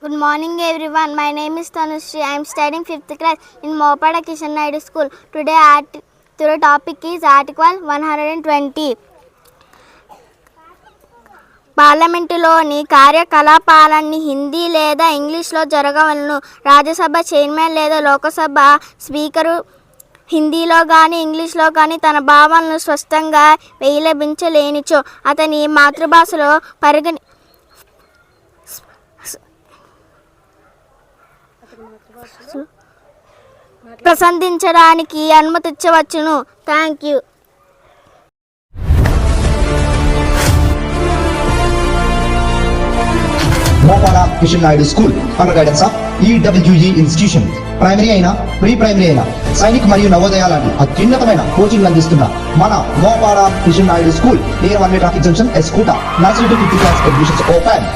Good morning everyone. My name is Tanushree. I am studying 5th class in Mopada Kishan Naidu School. Today topic is Article 120. పార్లమెంటులోని కార్యకలాపాలన్నీ Hindi లేదా ఇంగ్లీష్లో జరగవలను. Rajya Sabha chairman లేదా Lok Sabha speaker హిందీలో కానీ ఇంగ్లీష్లో కానీ తన భావాలను స్పష్టంగా వెలిబించలేనిచో అతని మాతృభాషలో ప్రసంగించడానికి అనుమతించవచ్చును. Thank you. Mopada Kishan Naidu school under guidance of EWE institution. Primary అయినా ప్రీ ప్రైమరీ అయినా సైనిక్ మరియు నవోదయ లాంటి అత్యున్నతమైన కోచింగ్ అందిస్తున్న మన Mopada Kishan Naidu school near 1 traffic junction S Kota. Nursery to 5th class admissions open.